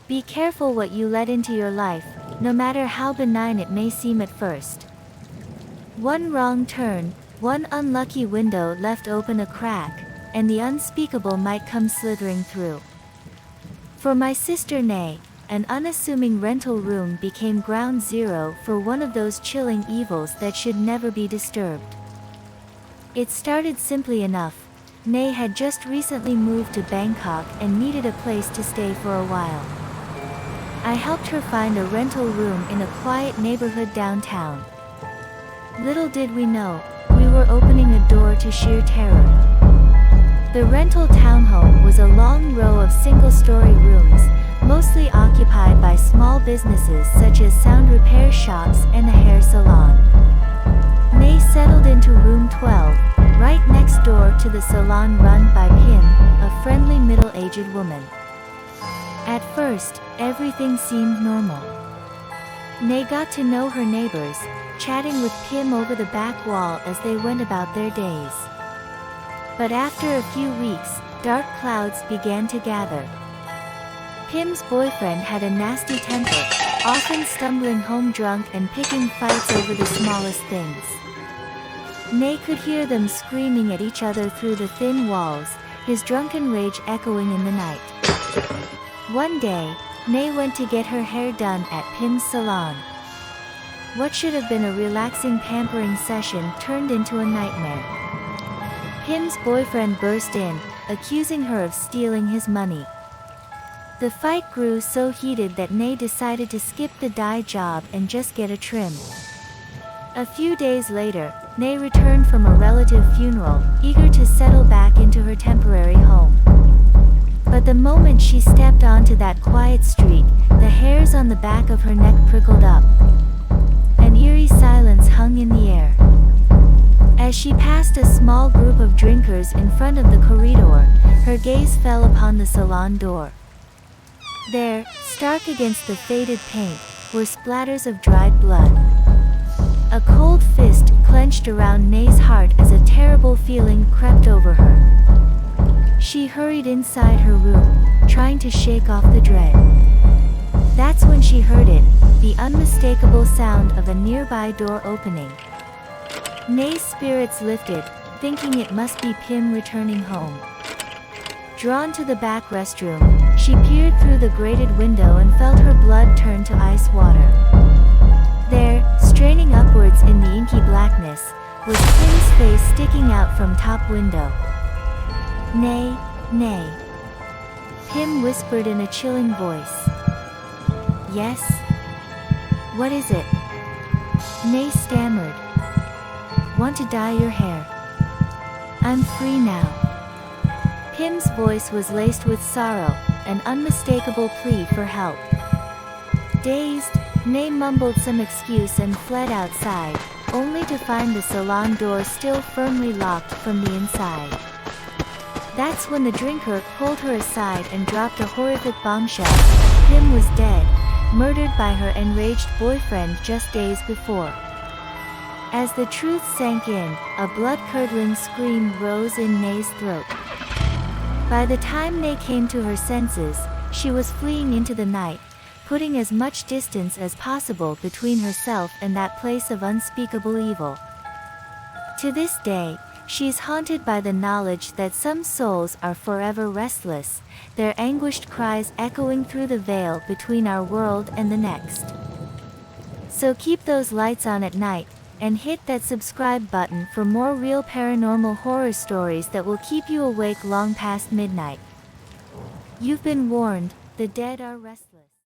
Be careful what you let into your life, no matter how benign it may seem at first. One wrong turn, one unlucky window left open a crack, and the unspeakable might come slithering through. For my sister Nay, an unassuming rental room became ground zero for one of those chilling evils that should never be disturbed. It started simply enough. Nay had just recently moved to Bangkok and needed a place to stay for a while. I helped her find a rental room in a quiet neighborhood downtown. Little did we know, we were opening a door to sheer terror. The rental townhome was a long row of single-story rooms, mostly occupied by small businesses such as sound repair shops and a hair salon. Nay settled into room 12, right next door to the salon run by Pim, a friendly middle-aged woman. At first, everything seemed normal. Nay got to know her neighbors, chatting with Pim over the back wall as they went about their days. But after a few weeks, dark clouds began to gather. Pim's boyfriend had a nasty temper, often stumbling home drunk and picking fights over the smallest things. Nay could hear them screaming at each other through the thin walls, his drunken rage echoing in the night. One day, Nay went to get her hair done at Pim's salon. What should have been a relaxing pampering session turned into a nightmare. Pim's boyfriend burst in, accusing her of stealing his money. The fight grew so heated that Nay decided to skip the dye job and just get a trim. A few days later, Nay returned from a relative funeral, eager to settle back into her temporary home. But the moment she stepped onto that quiet street, the hairs on the back of her neck prickled up. An eerie silence hung in the air. As she passed a small group of drinkers in front of the corridor, her gaze fell upon the salon door. There, stark against the faded paint, were splatters of dried blood. A cold fist clenched around Nay's heart as a terrible feeling crept over her. She hurried inside her room, trying to shake off the dread. That's when she heard it, the unmistakable sound of a nearby door opening. Nay's spirits lifted, thinking it must be Pim returning home. Drawn to the back restroom, she peered through the grated window and felt her blood turn to ice water. There, straining upwards in the inky blackness, was Pim's face sticking out from top window. "Nay, Nay," Pim whispered in a chilling voice. "Yes? What is it?" Nay stammered. "Want to dye your hair? I'm free now." Pim's voice was laced with sorrow, an unmistakable plea for help. Dazed, Nay mumbled some excuse and fled outside, only to find the salon door still firmly locked from the inside. That's when the drinker pulled her aside and dropped a horrific bombshell. Pim was dead, murdered by her enraged boyfriend just days before. As the truth sank in, a blood-curdling scream rose in Nay's throat. By the time Nay came to her senses, she was fleeing into the night, putting as much distance as possible between herself and that place of unspeakable evil. To this day, she's haunted by the knowledge that some souls are forever restless, their anguished cries echoing through the veil between our world and the next. So keep those lights on at night, and hit that subscribe button for more real paranormal horror stories that will keep you awake long past midnight. You've been warned, the dead are restless.